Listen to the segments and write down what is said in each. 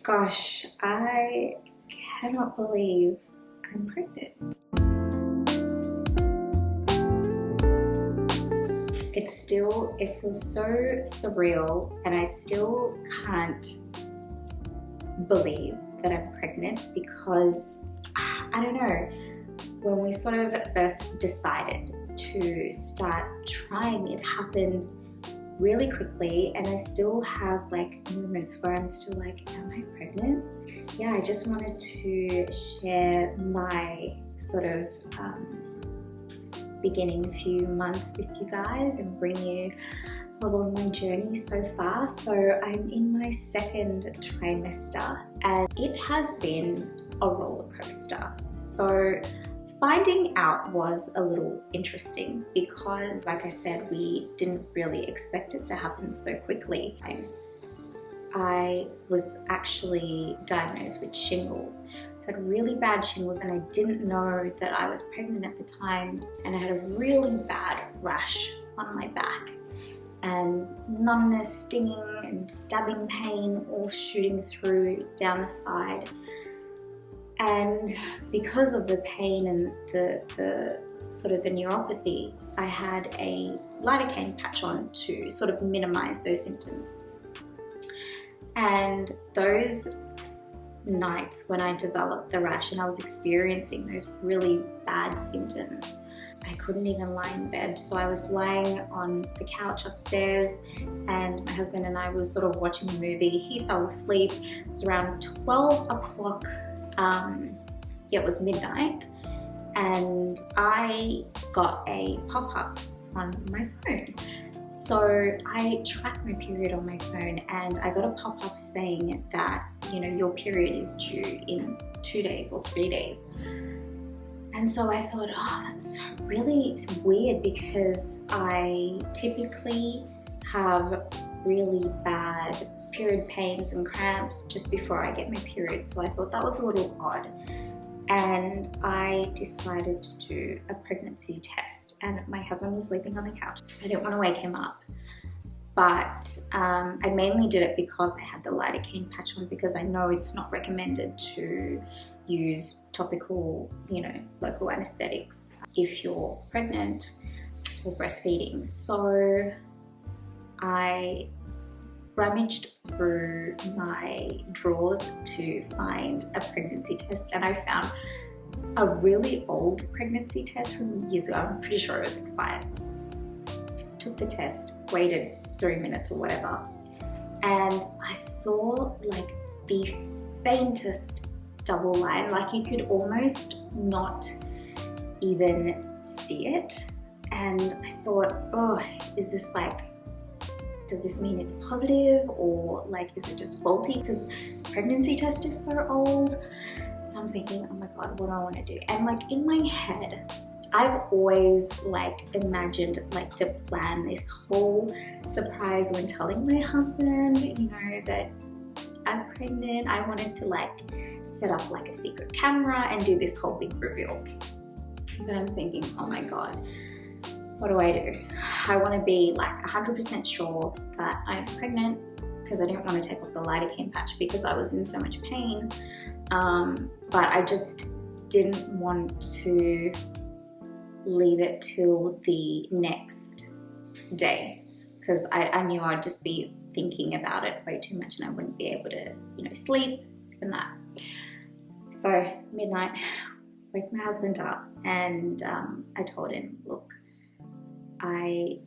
Gosh, I cannot believe I'm pregnant. It feels so surreal, and I still can't believe that I'm pregnant because, I don't know, when we sort of first decided to start trying, it happened really quickly, and I still have like moments where I'm still like, am I pregnant? Yeah, I just wanted to share my sort of beginning few months with you guys and bring you along my journey so far. So I'm in my second trimester and it has been a roller coaster. So finding out was a little interesting because, like I said, we didn't really expect it to happen so quickly. I was actually diagnosed with shingles. So I had really bad shingles and I didn't know that I was pregnant at the time, and I had a really bad rash on my back and numbness, stinging and stabbing pain all shooting through down the side. And because of the pain and the sort of the neuropathy, I had a lidocaine patch on to sort of minimize those symptoms. And those nights when I developed the rash and I was experiencing those really bad symptoms, I couldn't even lie in bed. So I was lying on the couch upstairs and my husband and I were sort of watching a movie. He fell asleep. It was around 12 o'clock. It was midnight, and I got a pop-up on my phone. So I track my period on my phone and I got a pop-up saying that, you know, your period is due in 2 days or 3 days. And so I thought, oh, that's really weird because I typically have really bad period pains and cramps just before I get my period. So I thought that was a little odd. And I decided to do a pregnancy test, and my husband was sleeping on the couch. I didn't want to wake him up, but I mainly did it because I had the lidocaine patch on, because I know it's not recommended to use topical, local anesthetics if you're pregnant or breastfeeding. So I rummaged through my drawers to find a pregnancy test, and I found a really old pregnancy test from years ago. I'm pretty sure it was expired. Took the test, waited 3 minutes or whatever, and I saw like the faintest double line, like you could almost not even see it. And I thought, oh, is this like, does this mean it's positive, or like is it just faulty because the pregnancy test is so old? And I'm thinking, oh my god, what do I want to do? And like in my head, I've always like imagined like to plan this whole surprise when telling my husband, that I'm pregnant. I wanted to like set up like a secret camera and do this whole big reveal. But I'm thinking, oh my god, what do I do? I want to be like 100% sure that I'm pregnant, because I didn't want to take off the lidocaine patch because I was in so much pain. But I just didn't want to leave it till the next day, because I knew I'd just be thinking about it way too much and I wouldn't be able to, sleep and that. So midnight, wake my husband up, and I told him, look, I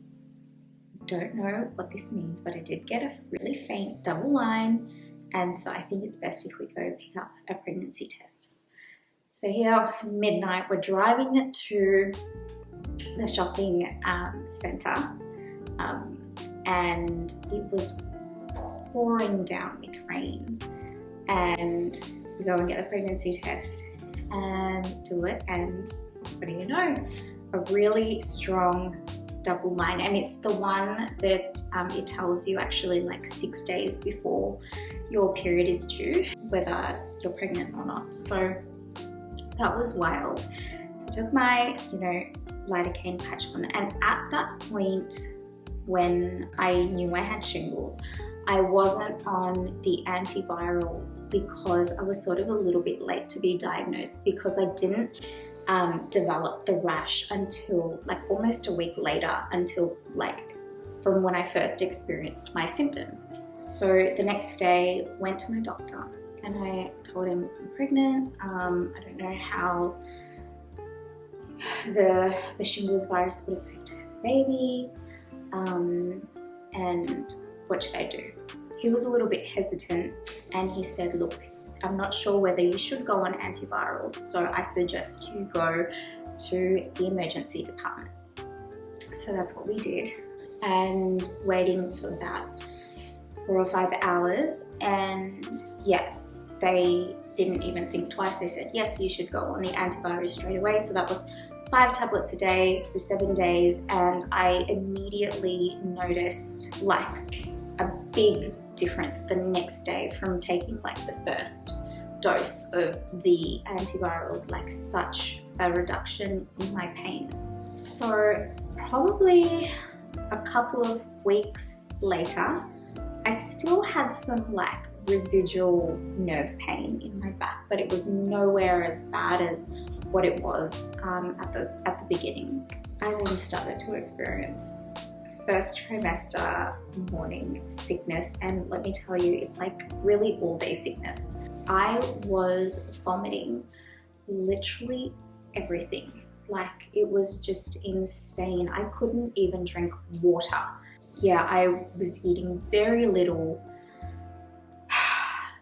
don't know what this means, but I did get a really faint double line, and so I think it's best if we go pick up a pregnancy test. So here, midnight, we're driving to the shopping centre, and it was pouring down with rain, and we go and get the pregnancy test and do it, and what do you know, a really strong double line, and it's the one that it tells you actually like 6 days before your period is due whether you're pregnant or not. So that was wild. So I took my lidocaine patch on, and at that point when I knew I had shingles, I wasn't on the antivirals because I was sort of a little bit late to be diagnosed, because I didn't develop the rash until like almost a week later, until like from when I first experienced my symptoms. So the next day, went to my doctor and I told him I'm pregnant. I don't know how the shingles virus would affect the baby, and what should I do? He was a little bit hesitant and he said, look, I'm not sure whether you should go on antivirals, so I suggest you go to the emergency department. So that's what we did, and waiting for about 4 or 5 hours, and yeah, they didn't even think twice. They said, yes, you should go on the antivirus straight away. So that was 5 tablets a day for 7 days, and I immediately noticed like a big difference the next day from taking like the first dose of the antivirals, like such a reduction in my pain. So probably a couple of weeks later, I still had some like residual nerve pain in my back, but it was nowhere as bad as what it was at the beginning. I then started to experience first trimester morning sickness, and let me tell you, it's like really all day sickness. I was vomiting literally everything. Like it was just insane. I couldn't even drink water. Yeah, I was eating very little,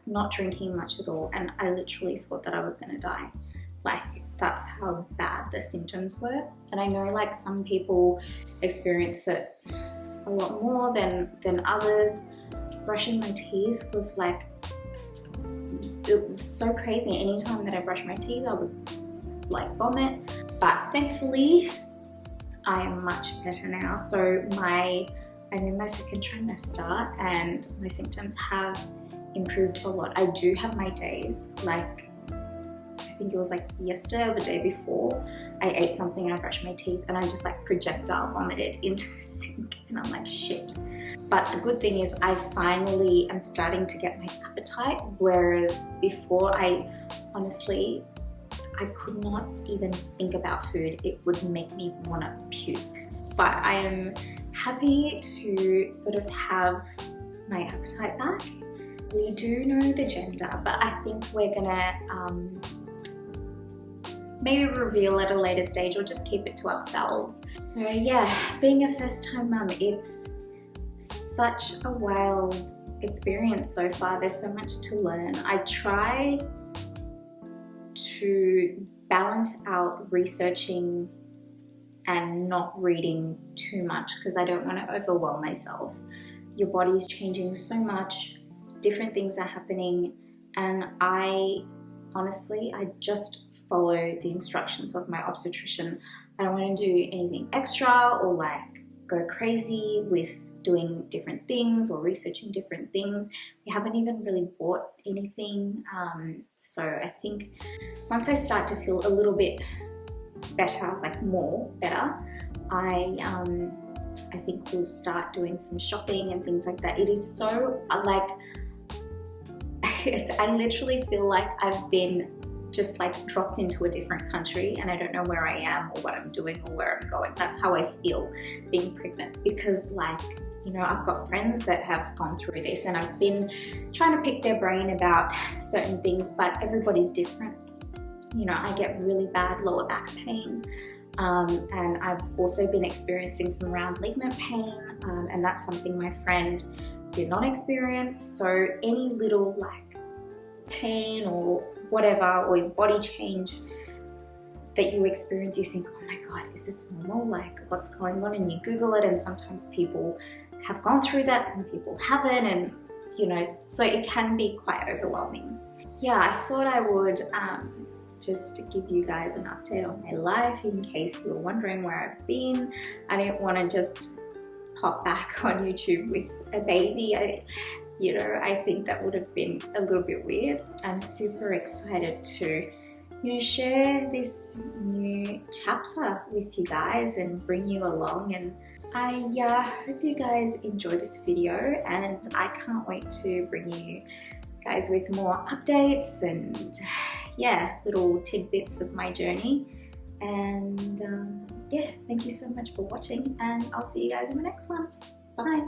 not drinking much at all, and I literally thought that I was gonna die. Like that's how bad the symptoms were. And I know like some people experience it a lot more than others. Brushing my teeth was like, it was so crazy. Anytime that I brushed my teeth, I would like vomit. But thankfully, I am much better now. So I'm in my 2nd trimester and my symptoms have improved a lot. I do have my days, like I think it was like yesterday or the day before, I ate something and I brushed my teeth and I just like projectile vomited into the sink, and I'm like, shit. But the good thing is I finally am starting to get my appetite, whereas before I could not even think about food. It would make me want to puke. But I am happy to sort of have my appetite back. We do know the gender, but I think we're gonna maybe reveal at a later stage or just keep it to ourselves. So yeah, being a first-time mum, it's such a wild experience so far. There's so much to learn. I try to balance out researching and not reading too much because I don't want to overwhelm myself. Your body's changing so much, different things are happening, and I just follow the instructions of my obstetrician. I don't want to do anything extra or like go crazy with doing different things or researching different things. We haven't even really bought anything. So I think once I start to feel a little bit better, like more better, I think we'll start doing some shopping and things like that. It is so like, I literally feel like I've been just like dropped into a different country and I don't know where I am or what I'm doing or where I'm going. That's how I feel being pregnant, because like, you know, I've got friends that have gone through this and I've been trying to pick their brain about certain things, but everybody's different. You know, I get really bad lower back pain, and I've also been experiencing some round ligament pain, and that's something my friend did not experience. So any little like pain or whatever, or body change that you experience, you think, oh my God, is this normal? Like, what's going on? And you Google it, and sometimes people have gone through that, some people haven't, and you know, so it can be quite overwhelming. Yeah, I thought I would just to give you guys an update on my life in case you were wondering where I've been. I didn't want to just pop back on YouTube with a baby. I think that would have been a little bit weird. I'm super excited to, you know, share this new chapter with you guys and bring you along. And I hope you guys enjoyed this video, and I can't wait to bring you guys with more updates and yeah, little tidbits of my journey. And yeah, thank you so much for watching, and I'll see you guys in the next one. Bye.